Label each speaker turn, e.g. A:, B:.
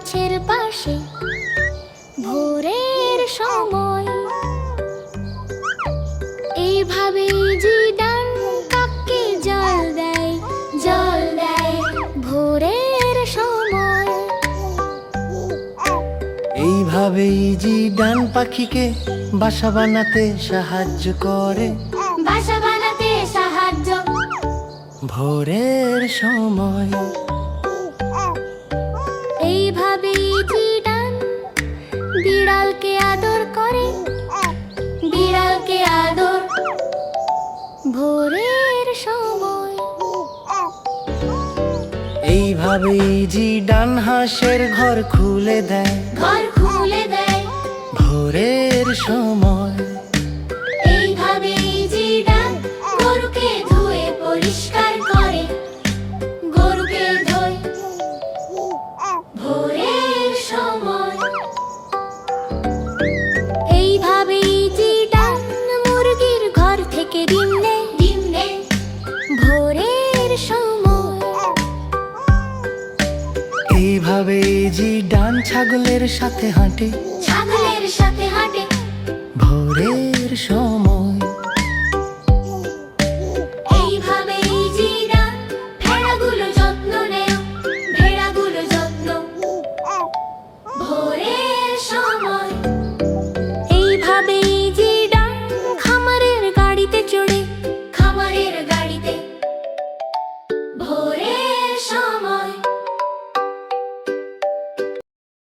A: গাছের পাশে ভোরের সময়। এইভাবেই জি ডান কাককে জল দেয়, জল দেয় ভোরের সময়।
B: এইভাবেই জি ডান পাখিকে বাসা বানাতে সাহায্য করে,
A: বাসা বানাতে সাহায্য
B: ভোরের সময়।
A: এইভাবেই জি ডান বিড়ালকে আদর করে, বিড়ালকে আদর ভোরের সময়।
B: এইভাবেই জি ডান হাঁসের ঘর খুলে দেয়,
A: ঘর খুলে দেয়
B: ভোরের সময়।
A: এইভাবেই জি ডান গরুকে ধুয়ে পরিষ্কার করে, গরুকে ধোয় ভোরের সময়। এইভাবেই জি ডান মুরগির ঘর থেকে ডিম নেয়, ডিম নেয় ভোরের সময়।
B: এইভাবেই জি ডান ছাগলের সাথে হাঁটে,
A: ছাগলের সাথে হাঁটে
B: ভোরের সময়।